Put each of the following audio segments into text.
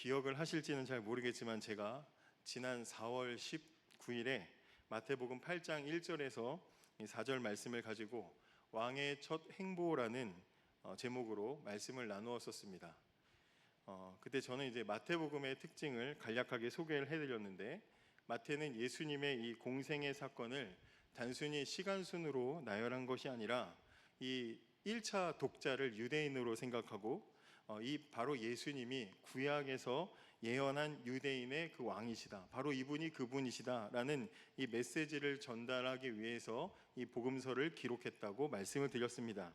기억을 하실지는 잘 모르겠지만 제가 지난 4월 19일에 마태복음 8장 1절에서 4절 말씀을 가지고 왕의 첫 행보라는 제목으로 말씀을 나누었었습니다. 그때 저는 이제 마태복음의 특징을 간략하게 소개를 해드렸는데, 마태는 예수님의 이 공생의 사건을 단순히 시간순으로 나열한 것이 아니라 이 1차 독자를 유대인으로 생각하고 이 바로 예수님이 구약에서 예언한 유대인의 그 왕이시다, 바로 이분이 그분이시다라는 이 메시지를 전달하기 위해서 이 복음서를 기록했다고 말씀을 드렸습니다.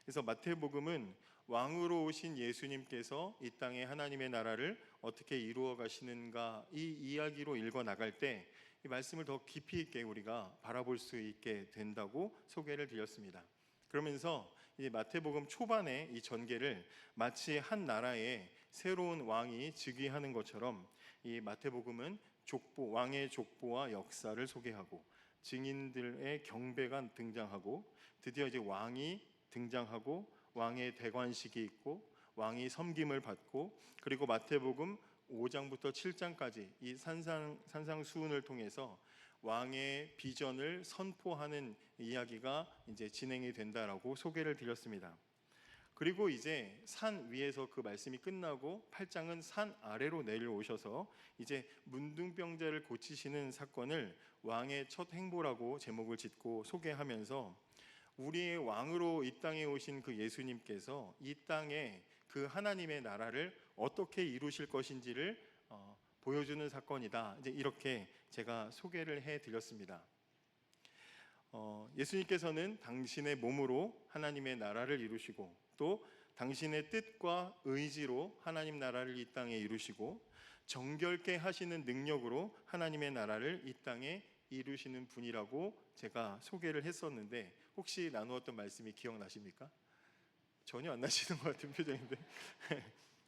그래서 마태복음은 왕으로 오신 예수님께서 이 땅에 하나님의 나라를 어떻게 이루어 가시는가, 이 이야기로 읽어 나갈 때 이 말씀을 더 깊이 있게 우리가 바라볼 수 있게 된다고 소개를 드렸습니다. 그러면서 이 마태복음 초반에 이 전개를 마치 한 나라의 새로운 왕이 즉위하는 것처럼 이 마태복음은 왕의 족보와 역사를 소개하고 증인들의 경배가 등장하고 드디어 이제 왕이 등장하고 왕의 대관식이 있고 왕이 섬김을 받고, 그리고 마태복음 5장부터 7장까지 이 산상수훈을 통해서 왕의 비전을 선포하는 이야기가 이제 진행이 된다라고 소개를 드렸습니다. 그리고 이제 산 위에서 그 말씀이 끝나고 8장은 산 아래로 내려오셔서 이제 문둥병자를 고치시는 사건을 왕의 첫 행보라고 제목을 짓고 소개하면서 우리의 왕으로 이 땅에 오신 그 예수님께서 이 땅에 그 하나님의 나라를 어떻게 이루실 것인지를 보여주는 사건이다, 이제 이렇게 제가 소개를 해드렸습니다. 예수님께서는 당신의 몸으로 하나님의 나라를 이루시고 또 당신의 뜻과 의지로 하나님 나라를 이 땅에 이루시고 정결케 하시는 능력으로 하나님의 나라를 이 땅에 이루시는 분이라고 제가 소개를 했었는데, 혹시 나누었던 말씀이 기억나십니까? 전혀 안 나시는 것 같은 표정인데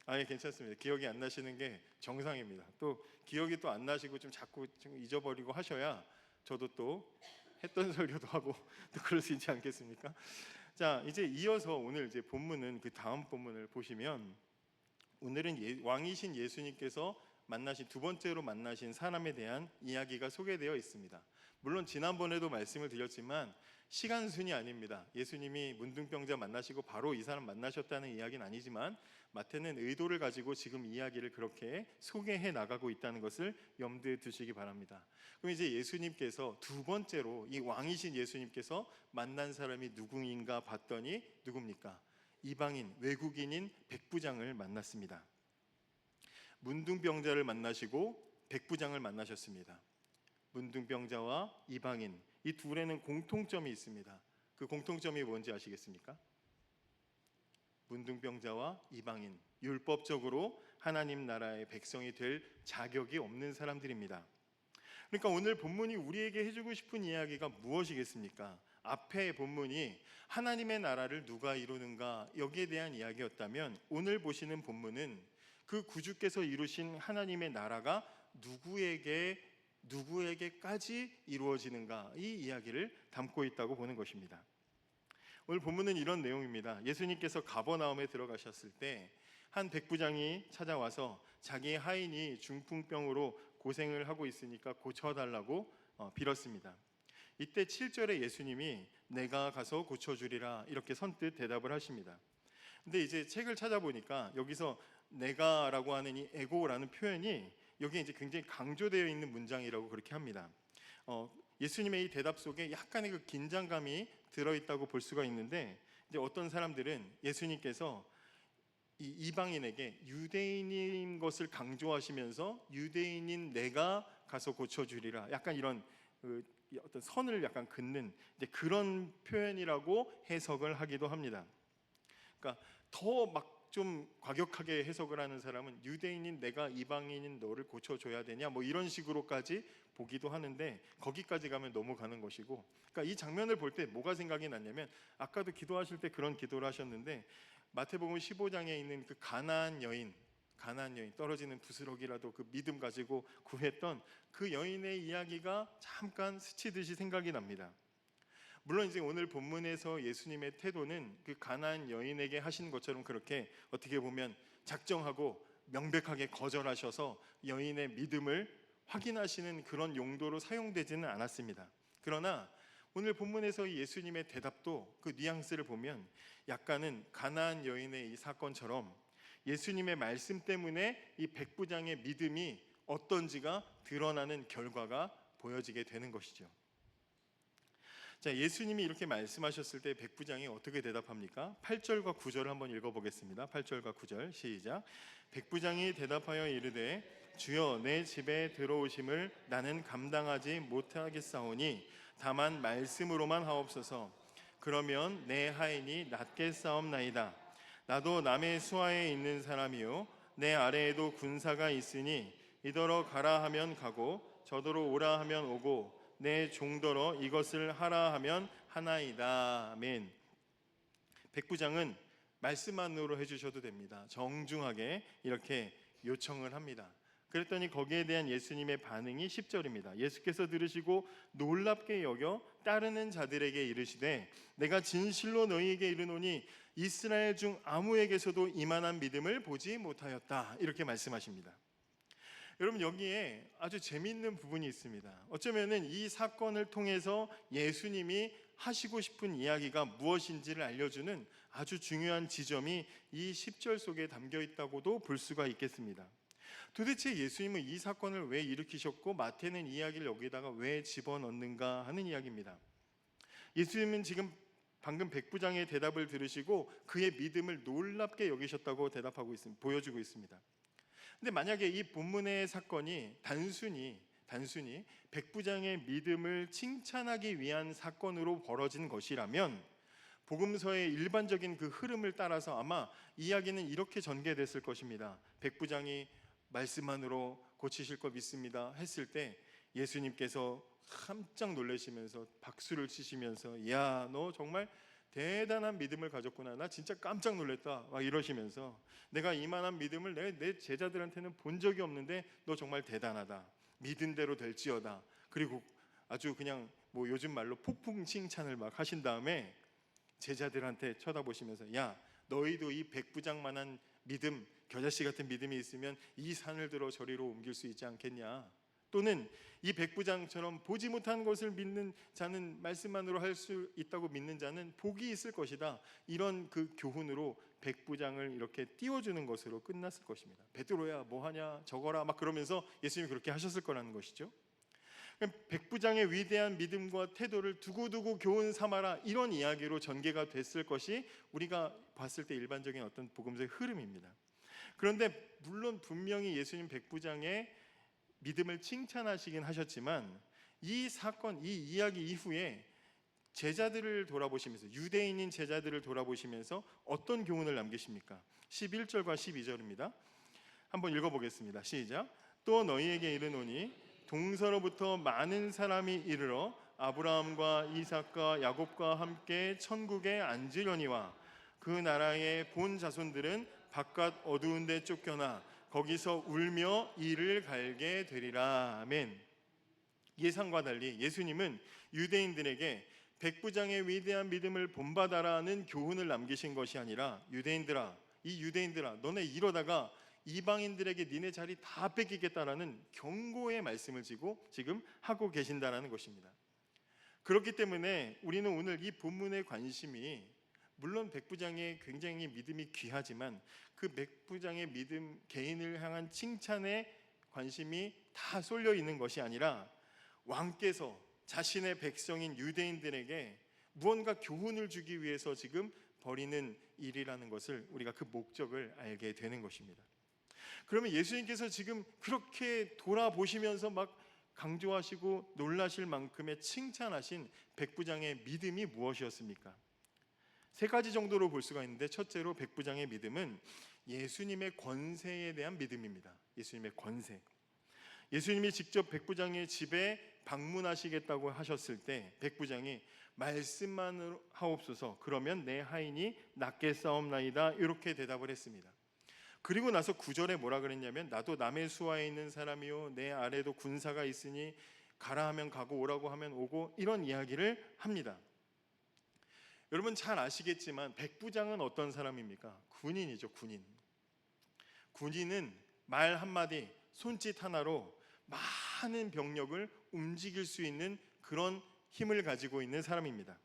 아니, 괜찮습니다. 기억이 안 나시는 게 정상입니다. 또 기억이 또 안 나시고 좀 자꾸 좀 잊어버리고 하셔야 저도 또 했던 설교도 하고 또 그럴 수 있지 않겠습니까? 자, 이제 이어서 오늘 이제 본문은 그 다음 본문을 보시면, 오늘은 왕이신 예수님께서 두 번째로 만나신 사람에 대한 이야기가 소개되어 있습니다. 물론 지난번에도 말씀을 드렸지만 시간순이 아닙니다. 예수님이 문둥병자 만나시고 바로 이 사람 만나셨다는 이야기는 아니지만 마태는 의도를 가지고 지금 이야기를 그렇게 소개해 나가고 있다는 것을 염두에 두시기 바랍니다. 그럼 이제 예수님께서 두 번째로 이 왕이신 예수님께서 만난 사람이 누구인가 봤더니 누굽니까? 이방인, 외국인인 백부장을 만났습니다. 문둥병자를 만나시고 백부장을 만나셨습니다. 문둥병자와 이방인, 이 둘에는 공통점이 있습니다. 그 공통점이 뭔지 아시겠습니까? 문둥병자와 이방인, 율법적으로 하나님 나라의 백성이 될 자격이 없는 사람들입니다. 그러니까 오늘 본문이 우리에게 해주고 싶은 이야기가 무엇이겠습니까? 앞에 본문이 하나님의 나라를 누가 이루는가, 여기에 대한 이야기였다면 오늘 보시는 본문은 그 구주께서 이루신 하나님의 나라가 누구에게까지 이루어지는가, 이 이야기를 담고 있다고 보는 것입니다. 오늘 본문은 이런 내용입니다. 예수님께서 가버나움에 들어가셨을 때 한 백부장이 찾아와서 자기 하인이 중풍병으로 고생을 하고 있으니까 고쳐달라고 빌었습니다. 이때 7절에 예수님이 내가 가서 고쳐주리라, 이렇게 선뜻 대답을 하십니다. 근데 이제 책을 찾아보니까 여기서 내가라고 하는 이 에고라는 표현이 여기에 이제 굉장히 강조되어 있는 문장이라고 그렇게 합니다. 예수님의 이 대답 속에 약간의 그 긴장감이 들어있다고 볼 수가 있는데, 이제 어떤 사람들은 예수님께서 이 이방인에게 유대인인 것을 강조하시면서 유대인인 내가 가서 고쳐주리라, 약간 이런 어떤 선을 약간 긋는 이제 그런 표현이라고 해석을 하기도 합니다. 그러니까 더 막 좀 과격하게 해석을 하는 사람은 유대인인 내가 이방인인 너를 고쳐줘야 되냐, 뭐 이런 식으로까지 보기도 하는데, 거기까지 가면 넘어가는 것이고, 그러니까 이 장면을 볼 때 뭐가 생각이 났냐면, 아까도 기도하실 때 그런 기도를 하셨는데 마태복음 15장에 있는 그 가나안 여인, 떨어지는 부스러기라도 그 믿음 가지고 구했던 그 여인의 이야기가 잠깐 스치듯이 생각이 납니다. 물론 이제 오늘 본문에서 예수님의 태도는 그 가나안 여인에게 하신 것처럼 그렇게 어떻게 보면 작정하고 명백하게 거절하셔서 여인의 믿음을 확인하시는 그런 용도로 사용되지는 않았습니다. 그러나 오늘 본문에서 예수님의 대답도 그 뉘앙스를 보면 약간은 가나안 여인의 이 사건처럼 예수님의 말씀 때문에 이 백부장의 믿음이 어떤지가 드러나는 결과가 보여지게 되는 것이죠. 자, 예수님이 이렇게 말씀하셨을 때 백부장이 어떻게 대답합니까? 8절과 9절을 한번 읽어보겠습니다. 8절과 9절 시작. 백부장이 대답하여 이르되 주여 내 집에 들어오심을 나는 감당하지 못하겠사오니 다만 말씀으로만 하옵소서. 그러면 내 하인이 낫겠사옵나이다. 나도 남의 수하에 있는 사람이요 내 아래에도 군사가 있으니 이더러 가라 하면 가고 저더러 오라 하면 오고 내 종더러 이것을 하라 하면 하나이다. 아멘. 백부장은 말씀만으로 해주셔도 됩니다. 정중하게 이렇게 요청을 합니다. 그랬더니 거기에 대한 예수님의 반응이 10절입니다. 예수께서 들으시고 놀랍게 여겨 따르는 자들에게 이르시되 내가 진실로 너희에게 이르노니 이스라엘 중 아무에게서도 이만한 믿음을 보지 못하였다. 이렇게 말씀하십니다. 여러분, 여기에 아주 재미있는 부분이 있습니다. 어쩌면은 이 사건을 통해서 예수님이 하시고 싶은 이야기가 무엇인지를 알려주는 아주 중요한 지점이 이 10절 속에 담겨 있다고도 볼 수가 있겠습니다. 도대체 예수님은 이 사건을 왜 일으키셨고 마태는 이야기를 여기다가 왜 집어넣는가 하는 이야기입니다. 예수님은 지금 방금 백부장의 대답을 들으시고 그의 믿음을 놀랍게 여기셨다고 대답하고 있습니다. 보여주고 있습니다. 근데 만약에 이 본문의 사건이 단순히 백부장의 믿음을 칭찬하기 위한 사건으로 벌어진 것이라면 복음서의 일반적인 그 흐름을 따라서 아마 이야기는 이렇게 전개됐을 것입니다. 백부장이 말씀만으로 고치실 것 믿습니다 했을 때 예수님께서 깜짝 놀라시면서 박수를 치시면서 야, 너 정말 대단한 믿음을 가졌구나. 나 진짜 깜짝 놀랐다. 막 이러시면서 내가 이만한 믿음을 내 제자들한테는 본 적이 없는데 너 정말 대단하다. 믿은 대로 될지어다. 그리고 아주 그냥 뭐 요즘 말로 폭풍 칭찬을 막 하신 다음에 제자들한테 쳐다보시면서 야, 너희도 이 백부장만한 믿음, 겨자씨 같은 믿음이 있으면 이 산을 들어 저리로 옮길 수 있지 않겠냐. 또는 이 백부장처럼 보지 못한 것을 믿는 자는 말씀만으로 할 수 있다고 믿는 자는 복이 있을 것이다. 이런 그 교훈으로 백부장을 이렇게 띄워주는 것으로 끝났을 것입니다. 베드로야 뭐하냐 적어라 막 그러면서 예수님이 그렇게 하셨을 거라는 것이죠. 백부장의 위대한 믿음과 태도를 두고두고 교훈 삼아라, 이런 이야기로 전개가 됐을 것이 우리가 봤을 때 일반적인 어떤 복음서의 흐름입니다. 그런데 물론 분명히 예수님 백부장의 믿음을 칭찬하시긴 하셨지만 이 사건, 이 이야기 이후에 제자들을 돌아보시면서, 유대인인 제자들을 돌아보시면서 어떤 교훈을 남기십니까? 11절과 12절입니다. 한번 읽어보겠습니다. 시작. 또 너희에게 이르노니 동서로부터 많은 사람이 이르러 아브라함과 이삭과 야곱과 함께 천국에 앉으려니와 그 나라의 본 자손들은 바깥 어두운 데 쫓겨나 거기서 울며 이를 갈게 되리라. 아멘. 예상과 달리 예수님은 유대인들에게 백부장의 위대한 믿음을 본받아라는 교훈을 남기신 것이 아니라 유대인들아, 너네 이러다가 이방인들에게 니네 자리 다 뺏기겠다라는 경고의 말씀을 지금 하고 계신다라는 것입니다. 그렇기 때문에 우리는 오늘 이 본문의 관심이 물론 백부장의 굉장히 믿음이 귀하지만 그 백부장의 믿음, 개인을 향한 칭찬에 관심이 다 쏠려 있는 것이 아니라 왕께서 자신의 백성인 유대인들에게 무언가 교훈을 주기 위해서 지금 벌이는 일이라는 것을 우리가 그 목적을 알게 되는 것입니다. 그러면 예수님께서 지금 그렇게 돌아보시면서 막 강조하시고 놀라실 만큼의 칭찬하신 백부장의 믿음이 무엇이었습니까? 세 가지 정도로 볼 수가 있는데, 첫째로 백부장의 믿음은 예수님의 권세에 대한 믿음입니다. 예수님의 권세. 예수님이 직접 백부장의 집에 방문하시겠다고 하셨을 때 백부장이 말씀만 하옵소서, 그러면 내 하인이 낫겠사옵나이다, 이렇게 대답을 했습니다. 그리고 나서 9절에 뭐라 그랬냐면 나도 남의 수하에 있는 사람이요 내 아래도 군사가 있으니 가라 하면 가고 오라고 하면 오고, 이런 이야기를 합니다. 여러분 잘 아시겠지만 백부장은 어떤 사람입니까? 군인이죠. 군인은 말 한마디, 손짓 하나로 많은 병력을 움직일 수 있는 그런 힘을 가지고 있는 사람입니다.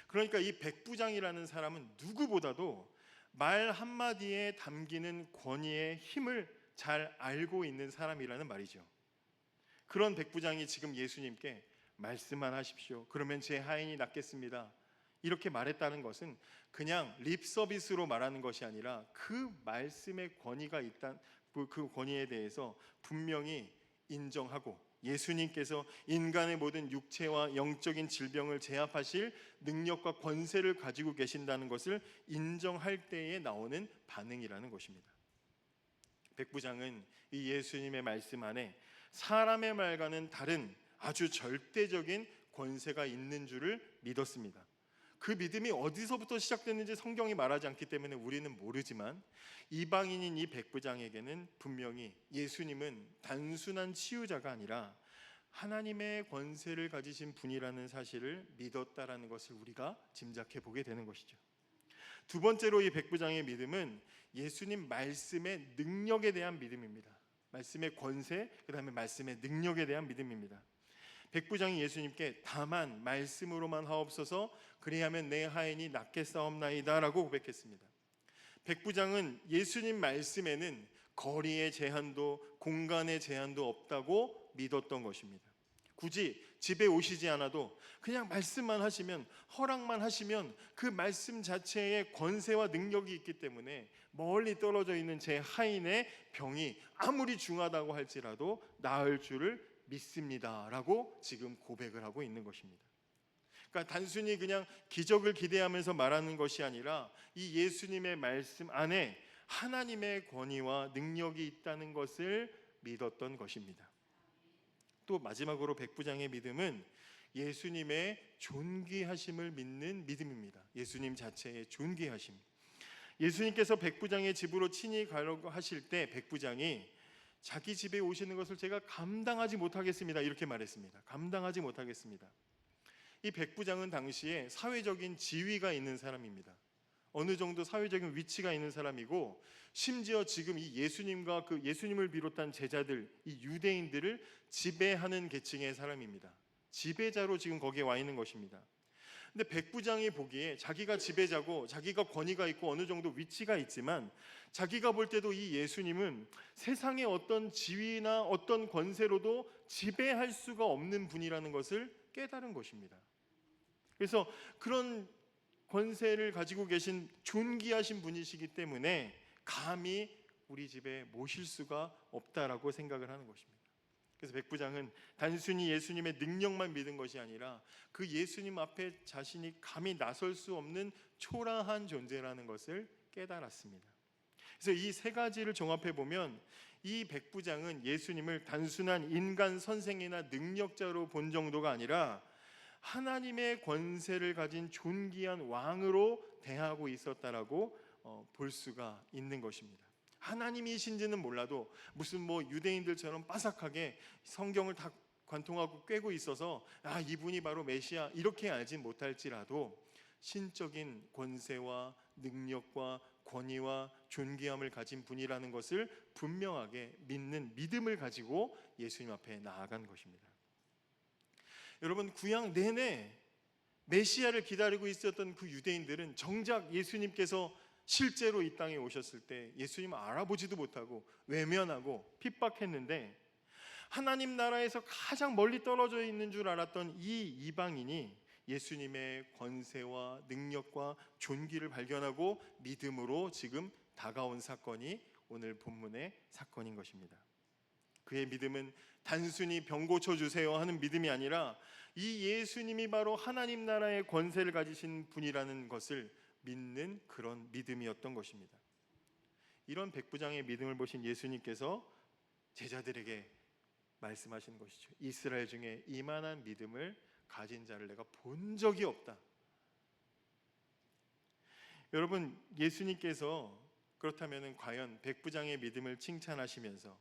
그러니까 이 백부장이라는 사람은 누구보다도 말 한마디에 담기는 권위의 힘을 잘 알고 있는 사람이라는 말이죠. 그런 백부장이 지금 예수님께 말씀만 하십시오, 그러면 제 하인이 낫겠습니다, 이렇게 말했다는 것은 그냥 립 서비스로 말하는 것이 아니라 그 말씀의 권위가 있다, 그 권위에 대해서 분명히 인정하고 예수님께서 인간의 모든 육체와 영적인 질병을 제압하실 능력과 권세를 가지고 계신다는 것을 인정할 때에 나오는 반응이라는 것입니다. 백부장은 이 예수님의 말씀 안에 사람의 말과는 다른 아주 절대적인 권세가 있는 줄을 믿었습니다. 그 믿음이 어디서부터 시작됐는지 성경이 말하지 않기 때문에 우리는 모르지만 이방인인 이 백부장에게는 분명히 예수님은 단순한 치유자가 아니라 하나님의 권세를 가지신 분이라는 사실을 믿었다라는 것을 우리가 짐작해 보게 되는 것이죠. 두 번째로 이 백부장의 믿음은 예수님 말씀의 능력에 대한 믿음입니다. 말씀의 권세, 그 다음에 말씀의 능력에 대한 믿음입니다. 백부장이 예수님께 다만 말씀으로만 하옵소서, 그리하면 내 하인이 낫겠사옵나이다 라고 고백했습니다. 백부장은 예수님 말씀에는 거리의 제한도 공간의 제한도 없다고 믿었던 것입니다. 굳이 집에 오시지 않아도 그냥 말씀만 하시면, 허락만 하시면 그 말씀 자체에 권세와 능력이 있기 때문에 멀리 떨어져 있는 제 하인의 병이 아무리 중하다고 할지라도 나을 줄을 믿습니다 라고 지금 고백을 하고 있는 것입니다. 그러니까 단순히 그냥 기적을 기대하면서 말하는 것이 아니라 이 예수님의 말씀 안에 하나님의 권위와 능력이 있다는 것을 믿었던 것입니다. 또 마지막으로 백부장의 믿음은 예수님의 존귀하심을 믿는 믿음입니다. 예수님 자체의 존귀하심. 예수님께서 백부장의 집으로 친히 가려고 하실 때 백부장이 자기 집에 오시는 것을 제가 감당하지 못하겠습니다, 이렇게 말했습니다. 감당하지 못하겠습니다. 이 백부장은 당시에 사회적인 지위가 있는 사람입니다. 어느 정도 사회적인 위치가 있는 사람이고, 심지어 지금 이 예수님과 그 예수님을 비롯한 제자들, 이 유대인들을 지배하는 계층의 사람입니다. 지배자로 지금 거기에 와 있는 것입니다. 근데 백부장이 보기에 자기가 지배자고 자기가 권위가 있고 어느 정도 위치가 있지만, 자기가 볼 때도 이 예수님은 세상의 어떤 지위나 어떤 권세로도 지배할 수가 없는 분이라는 것을 깨달은 것입니다. 그래서 그런 권세를 가지고 계신 존귀하신 분이시기 때문에 감히 우리 집에 모실 수가 없다라고 생각을 하는 것입니다. 그래서 백부장은 단순히 예수님의 능력만 믿은 것이 아니라 그 예수님 앞에 자신이 감히 나설 수 없는 초라한 존재라는 것을 깨달았습니다. 그래서 이 세 가지를 종합해 보면 이 백부장은 예수님을 단순한 인간 선생이나 능력자로 본 정도가 아니라 하나님의 권세를 가진 존귀한 왕으로 대하고 있었다라고 볼 수가 있는 것입니다. 하나님이신지는 몰라도 무슨 유대인들처럼 빠삭하게 성경을 다 관통하고 꿰고 있어서 이분이 바로 메시아 이렇게 알지 못할지라도 신적인 권세와 능력과 권위와 존귀함을 가진 분이라는 것을 분명하게 믿는 믿음을 가지고 예수님 앞에 나아간 것입니다. 여러분, 구약 내내 메시아를 기다리고 있었던 그 유대인들은 정작 예수님께서 실제로 이 땅에 오셨을 때 예수님을 알아보지도 못하고 외면하고 핍박했는데, 하나님 나라에서 가장 멀리 떨어져 있는 줄 알았던 이 이방인이 예수님의 권세와 능력과 존귀를 발견하고 믿음으로 지금 다가온 사건이 오늘 본문의 사건인 것입니다. 그의 믿음은 단순히 병 고쳐주세요 하는 믿음이 아니라 이 예수님이 바로 하나님 나라의 권세를 가지신 분이라는 것을 믿는 그런 믿음이었던 것입니다. 이런 백부장의 믿음을 보신 예수님께서 제자들에게 말씀하신 것이죠. 이스라엘 중에 이만한 믿음을 가진 자를 내가 본 적이 없다. 여러분, 예수님께서 그렇다면 과연 백부장의 믿음을 칭찬하시면서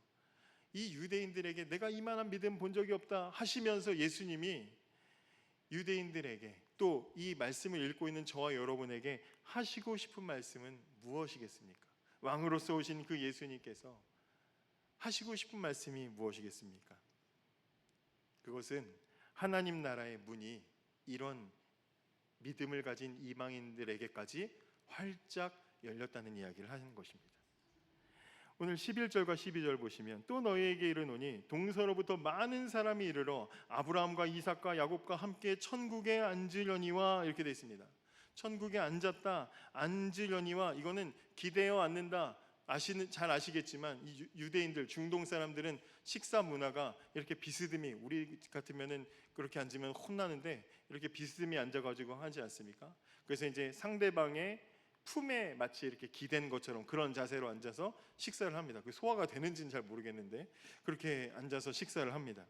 이 유대인들에게 내가 이만한 믿음 본 적이 없다 하시면서 예수님이 유대인들에게 또 이 말씀을 읽고 있는 저와 여러분에게 하시고 싶은 말씀은 무엇이겠습니까? 왕으로서 오신 그 예수님께서 하시고 싶은 말씀이 무엇이겠습니까? 그것은 하나님 나라의 문이 이런 믿음을 가진 이방인들에게까지 활짝 열렸다는 이야기를 하는 것입니다. 오늘 11절과 12절 보시면 또 너희에게 이르노니 동서로부터 많은 사람이 이르러 아브라함과 이삭과 야곱과 함께 천국에 앉으려니와 이렇게 되어 있습니다. 천국에 앉았다, 앉으려니와, 이거는 기대어 앉는다. 잘 아시겠지만 이 유대인들, 중동 사람들은 식사 문화가 이렇게 비스듬히, 우리 같으면은 그렇게 앉으면 혼나는데 이렇게 비스듬히 앉아가지고 하지 않습니까? 그래서 이제 상대방의 품에 마치 이렇게 기댄 것처럼 그런 자세로 앉아서 식사를 합니다. 그 소화가 되는지는 잘 모르겠는데 그렇게 앉아서 식사를 합니다.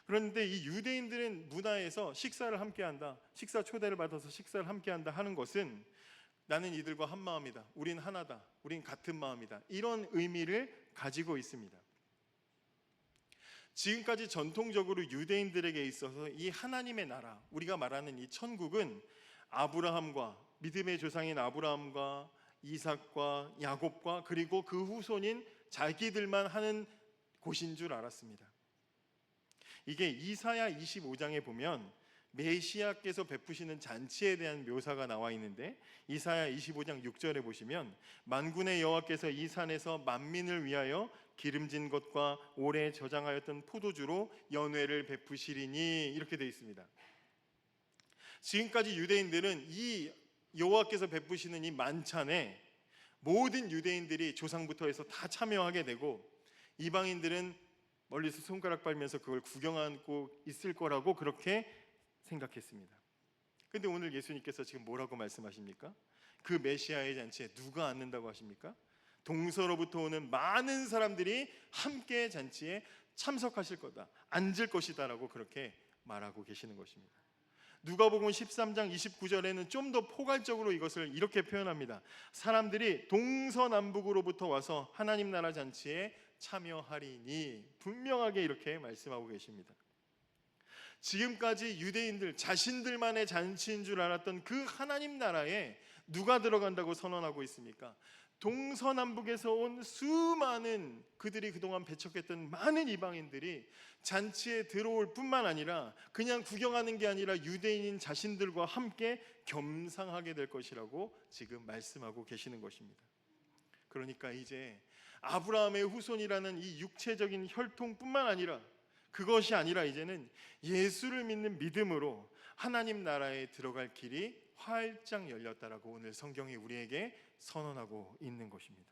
그런데 이 유대인들은 문화에서 식사를 함께한다, 식사 초대를 받아서 식사를 함께한다 하는 것은 나는 이들과 한 마음이다, 우린 하나다, 우린 같은 마음이다, 이런 의미를 가지고 있습니다. 지금까지 전통적으로 유대인들에게 있어서 이 하나님의 나라, 우리가 말하는 이 천국은 아브라함과, 믿음의 조상인 아브라함과 이삭과 야곱과 그리고 그 후손인 자기들만 하는 곳인 줄 알았습니다. 이게 이사야 25장에 보면 메시아께서 베푸시는 잔치에 대한 묘사가 나와 있는데, 이사야 25장 6절에 보시면 만군의 여호와께서 이 산에서 만민을 위하여 기름진 것과 오래 저장하였던 포도주로 연회를 베푸시리니, 이렇게 되어 있습니다. 지금까지 유대인들은 이 여호와께서 베푸시는 이 만찬에 모든 유대인들이 조상부터 해서 다 참여하게 되고, 이방인들은 멀리서 손가락 빨면서 그걸 구경하고 있을 거라고 그렇게 생각했습니다. 근데 오늘 예수님께서 지금 뭐라고 말씀하십니까? 그 메시아의 잔치에 누가 앉는다고 하십니까? 동서로부터 오는 많은 사람들이 함께 잔치에 참석하실 거다, 앉을 것이다 라고 그렇게 말하고 계시는 것입니다. 누가복음 13장 29절에는 좀 더 포괄적으로 이것을 이렇게 표현합니다. 사람들이 동서남북으로부터 와서 하나님 나라 잔치에 참여하리니, 분명하게 이렇게 말씀하고 계십니다. 지금까지 유대인들 자신들만의 잔치인 줄 알았던 그 하나님 나라에 누가 들어간다고 선언하고 있습니까? 동서남북에서 온 수많은, 그들이 그동안 배척했던 많은 이방인들이 잔치에 들어올 뿐만 아니라 그냥 구경하는 게 아니라 유대인인 자신들과 함께 겸상하게 될 것이라고 지금 말씀하고 계시는 것입니다. 그러니까 이제 아브라함의 후손이라는 이 육체적인 혈통뿐만 아니라, 그것이 아니라 이제는 예수를 믿는 믿음으로 하나님 나라에 들어갈 길이 활짝 열렸다라고 오늘 성경이 우리에게 선언하고 있는 것입니다.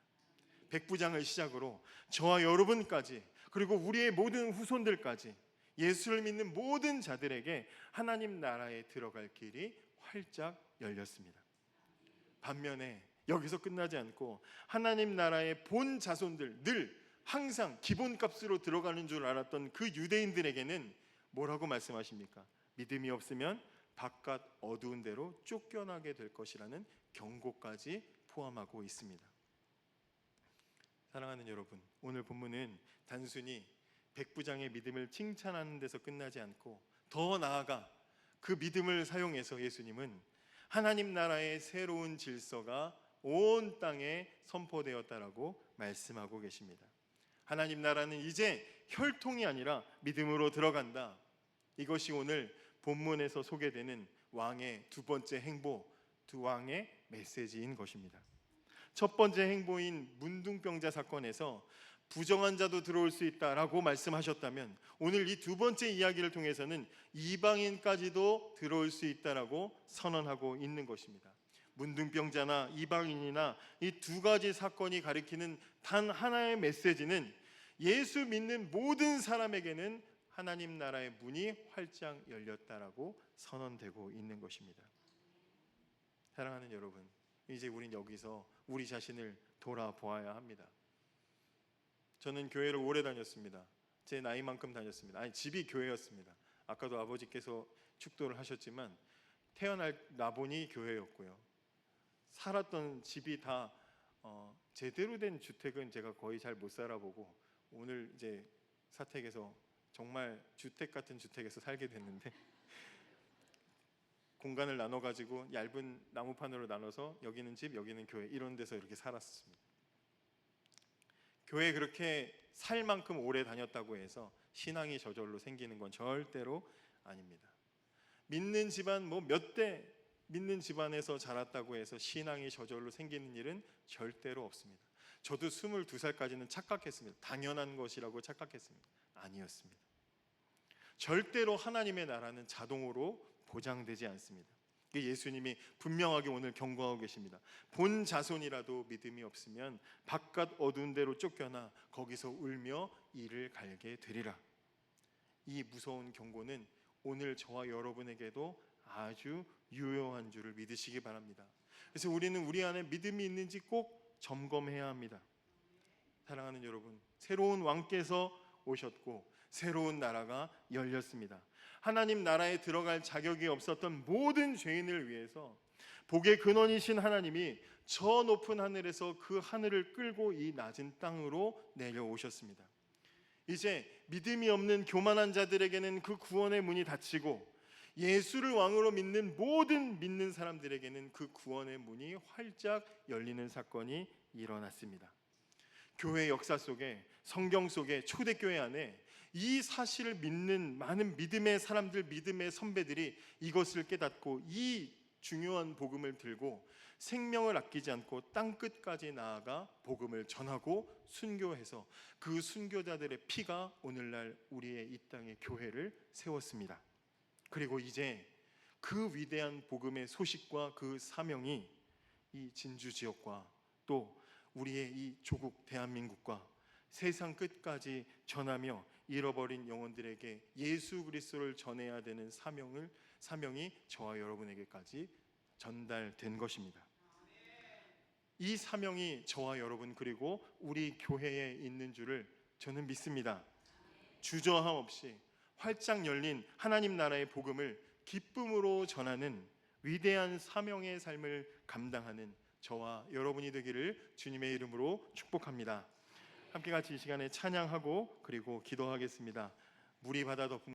백부장을 시작으로 저와 여러분까지, 그리고 우리의 모든 후손들까지, 예수를 믿는 모든 자들에게 하나님 나라에 들어갈 길이 활짝 열렸습니다. 반면에 여기서 끝나지 않고 하나님 나라의 본 자손들, 늘 항상 기본값으로 들어가는 줄 알았던 그 유대인들에게는 뭐라고 말씀하십니까? 믿음이 없으면 바깥 어두운 데로 쫓겨나게 될 것이라는 경고까지 포함하고 있습니다. 사랑하는 여러분, 오늘 본문은 단순히 백부장의 믿음을 칭찬하는 데서 끝나지 않고 더 나아가 그 믿음을 사용해서 예수님은 하나님 나라의 새로운 질서가 온 땅에 선포되었다라고 말씀하고 계십니다. 하나님 나라는 이제 혈통이 아니라 믿음으로 들어간다. 이것이 오늘 본문에서 소개되는 왕의 두 번째 행보, 두 왕의 메시지인 것입니다. 첫 번째 행보인 문둥병자 사건에서 부정한 자도 들어올 수 있다라고 말씀하셨다면, 오늘 이 두 번째 이야기를 통해서는 이방인까지도 들어올 수 있다라고 선언하고 있는 것입니다. 문둥병자나 이방인이나 이 두 가지 사건이 가리키는 단 하나의 메시지는 예수 믿는 모든 사람에게는 하나님 나라의 문이 활짝 열렸다라고 선언되고 있는 것입니다. 사랑하는 여러분, 이제 우린 여기서 우리 자신을 돌아보아야 합니다. 저는 교회를 오래 다녔습니다. 제 나이만큼 다녔습니다. 아니, 집이 교회였습니다. 아까도 아버지께서 축도를 하셨지만 태어나 보니 교회였고요. 살았던 집이 다 제대로 된 주택은 제가 거의 잘 못 살아보고, 오늘 이제 사택에서 정말 주택 같은 주택에서 살게 됐는데, 공간을 나눠가지고 얇은 나무판으로 나눠서 여기는 집, 여기는 교회, 이런 데서 이렇게 살았습니다. 교회 그렇게 살 만큼 오래 다녔다고 해서 신앙이 저절로 생기는 건 절대로 아닙니다. 믿는 집안 몇 대 믿는 집안에서 자랐다고 해서 신앙이 저절로 생기는 일은 절대로 없습니다. 저도 22살까지는 착각했습니다. 당연한 것이라고 착각했습니다. 아니었습니다. 절대로 하나님의 나라는 자동으로 보장되지 않습니다. 예수님이 분명하게 오늘 경고하고 계십니다. 본 자손이라도 믿음이 없으면 바깥 어두운 데로 쫓겨나 거기서 울며 이를 갈게 되리라. 이 무서운 경고는 오늘 저와 여러분에게도 아주 유효한 줄을 믿으시기 바랍니다. 그래서 우리는 우리 안에 믿음이 있는지 꼭 점검해야 합니다. 사랑하는 여러분, 새로운 왕께서 오셨고 새로운 나라가 열렸습니다. 하나님 나라에 들어갈 자격이 없었던 모든 죄인을 위해서 복의 근원이신 하나님이 저 높은 하늘에서 그 하늘을 끌고 이 낮은 땅으로 내려오셨습니다. 이제 믿음이 없는 교만한 자들에게는 그 구원의 문이 닫히고 예수를 왕으로 믿는 모든 믿는 사람들에게는 그 구원의 문이 활짝 열리는 사건이 일어났습니다. 교회 역사 속에, 성경 속에, 초대교회 안에 이 사실을 믿는 많은 믿음의 사람들, 믿음의 선배들이 이것을 깨닫고 이 중요한 복음을 들고 생명을 아끼지 않고 땅끝까지 나아가 복음을 전하고 순교해서 그 순교자들의 피가 오늘날 우리의 이 땅의 교회를 세웠습니다. 그리고 이제 그 위대한 복음의 소식과 그 사명이 이 진주 지역과 또 우리의 이 조국 대한민국과 세상 끝까지 전하며 잃어버린 영혼들에게 예수 그리스도를 전해야 되는 사명이 저와 여러분에게까지 전달된 것입니다. 이 사명이 저와 여러분 그리고 우리 교회에 있는 줄을 저는 믿습니다. 주저함 없이 활짝 열린 하나님 나라의 복음을 기쁨으로 전하는 위대한 사명의 삶을 감당하는 저와 여러분이 되기를 주님의 이름으로 축복합니다. 함께 같이 이 시간에 찬양하고 그리고 기도하겠습니다. 물이 바다 덮은